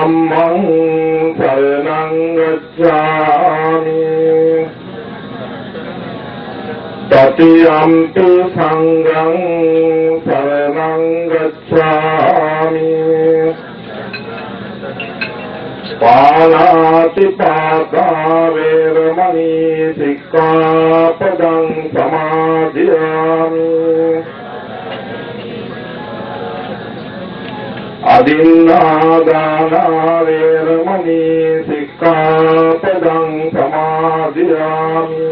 ධම්මං සරණං ගච්ඡාමි තතියම්පි සංඝං සරණං ගච්ඡාමි පාණාතිපාතා වේරමණී සික්ඛාපදං සමාදියාමි අදින්නාදානා වේරමණී සික්ඛාපදං සමාදියාමි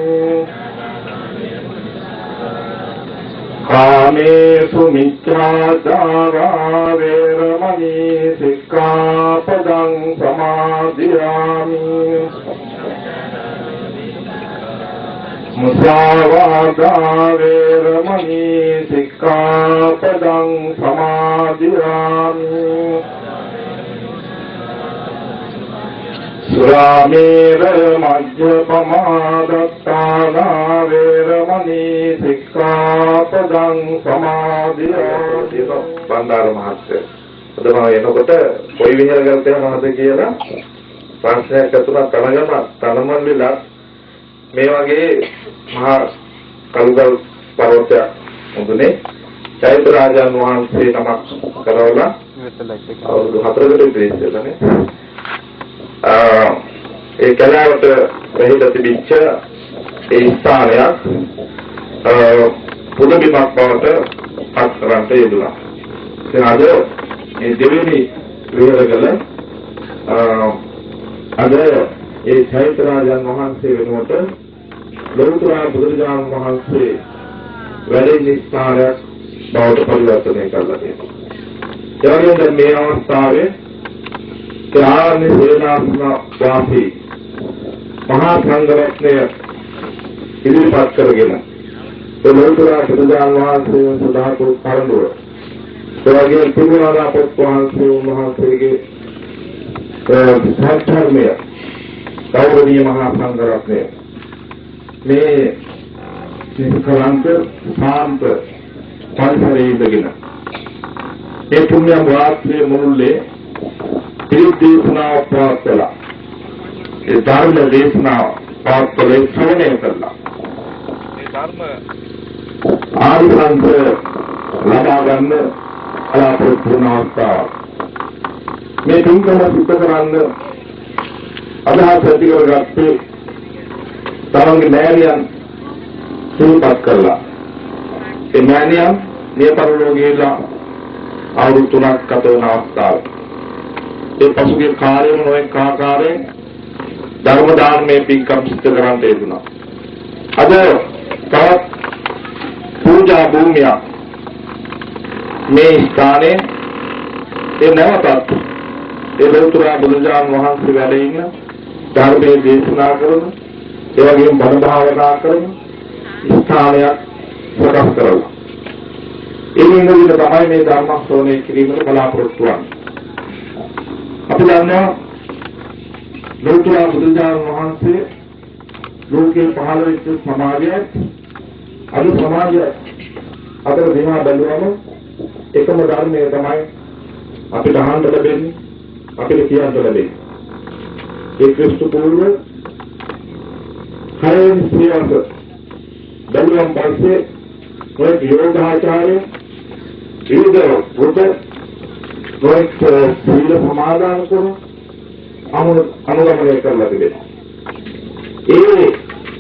කාමේසු මිච්ඡාචාරා වේරමණී සික්ඛාපදං සමාදියාමි මුසාවාදා වේරමණී සික්ඛාපදං සමාදියාමි සුරාමේර මජ්ජපමාදත්තානා වේරමණී සික්ඛාපදං සමාදියාමි. බණ්ඩාර මහත්තයා අද මම එනකොට කොයි විහෙර ගල්තේ මහත කියලා ප්‍රශ්නයක් අතුරා තනමල්ලිලා මේ වගේ මහා කලුගල් පර්වතයක් මුදුනේ චෛත්‍ය රාජාන් වහන්සේ නමක් කරවලා අවුරුදු 4කට විතර ඉස්සෙල්ලානේ ඒ කලාවට වෙහිද තිබිච්ච ඒ ස්ථානයක් පුදුබිමක් බවට පත් කරන්ට යෙදුණා. ඉතින් අද මේ දෙවෙනි විහෙරගල අද ඒ චෛත්‍ය රාජාන් වහන්සේ වෙනුවට ලෞතර බුදුරජාණන් වහන්සේ වැඩි ස්ථානයක් බවට පරිවර්තනය කරලා තියෙනවා. ඒ වගේම මේ අවස්ථාවේ ආරණ්‍ය සේනාසන වාසී මහා සංඝරත්නය ඉදිරිපත් කරගෙන ලෞතර බුදුරජාණන් වහන්සේ සදා කුරු කරඬුව ඒ වගේම පිරිනමන පොත් වහන්සේගේ සත්‍යර්මය ගෞරවනීය මහා සංඝරත්නය මේ නිස්කලංක සාන්ත පරිසරයේ ඉඳගෙන ඒ පුණ්‍ය වාස්ත්‍රයේ මුළුල්ලේ දේශනාව පවත්වලා ඒ ධර්ම දේශනාව පවත්වලා ශ්‍රවණය කළා. ඒ ධර්ම ආනිසංස ලබා ගන්න බලාපොරොත්තු වන අවස්ථාව. මේ තුන්කම සිද්ධ කරන්න අදහස් ඇති කරගත්තේ තමන්ගේ මෑණියන් සිහිපත් කළා. ඒ මෑණියන් නියපරලෝකීලා අවුරුදු 3ක් ගත වන අවස්ථාවේ ඒ පසුගිය කාලෙම නොඑක ආකාරයෙන් ධර්ම දානමය පින්කම් සිදු කරන්න යෙදුණා. අද තවත් පූජා භූමියක් මේ ස්ථානයේ ඒ නැවතත් ඒ ලෞතර බුදුරජාණන් වහන්සේ වැඩ ඉන්න ධර්මයේ දේශනා කරන ඒ වගේම බණ භාවනා කරන ස්ථානයක් සකස් කරලා ඒ වෙනුවෙන් තමයි මේ ධර්ම ශ්‍රවණය කිරීමට බලාපොරොත්තු වෙන්නේ. අපි දන්නවා ලෞතර බුදුරජාණන් වහන්සේ ලෝකේ පහළ වෙච්ච සමාජයත් අද සමාජය අතර දිහා බැලුවම එකම ධර්මය තමයි අපිට අහන්න ලැබෙන්නේ අපිට කියන්න ලැබෙන්නේ. ඒ ක්‍රිස්තු පූර්ව හයන සියවස බැලුවම් පස්සේ ඔය යෝගාචාර්ය විවිධ බුද්ධ ඔය සීල සමාදාන කරන අනුගමනය කරලා තිබෙනවා. ඒ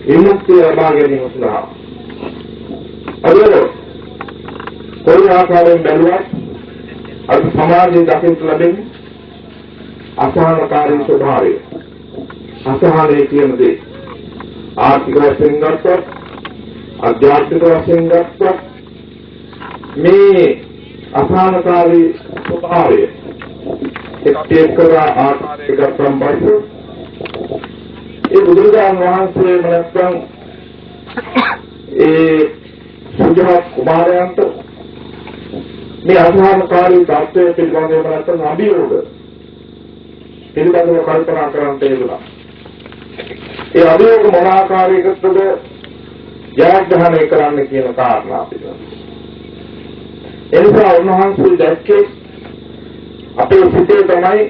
විමුක්තිය ලබා ගැනීම සඳහා අද කොයි ආකාරයෙන් බැලුවත් අද සමාජයේ දකින්න ලැබෙන්නේ අසහනකාරී ස්වභාවය. අසහනයේ කියන දේ ආර්ථික වශයෙන් ගත්තොත් අධ්‍යාත්මික වශයෙන් ගත්තොත් මේ අසහනකාරී ස්වභාවය එක්ක ආර්ථික සම්බන්ධ ඒ බුදුරජාණන් වහන්සේ නැත්නම් ඒ සුජාත කුමාරයන්ට මේ අසහනකාරී තත්ත්වය පිළිබඳව නැත්නම් අභියෝග පිළිබඳව කල්පනා කරන්න යෙදුණා. ඒ අභියෝග මොන ආකාරයකටද ජයග්‍රහණය කරන්න කියන කාරණා පිළිබඳව. එනිසා උන්වහන්සේ දැක්කේ අපේ සිතේ තමයි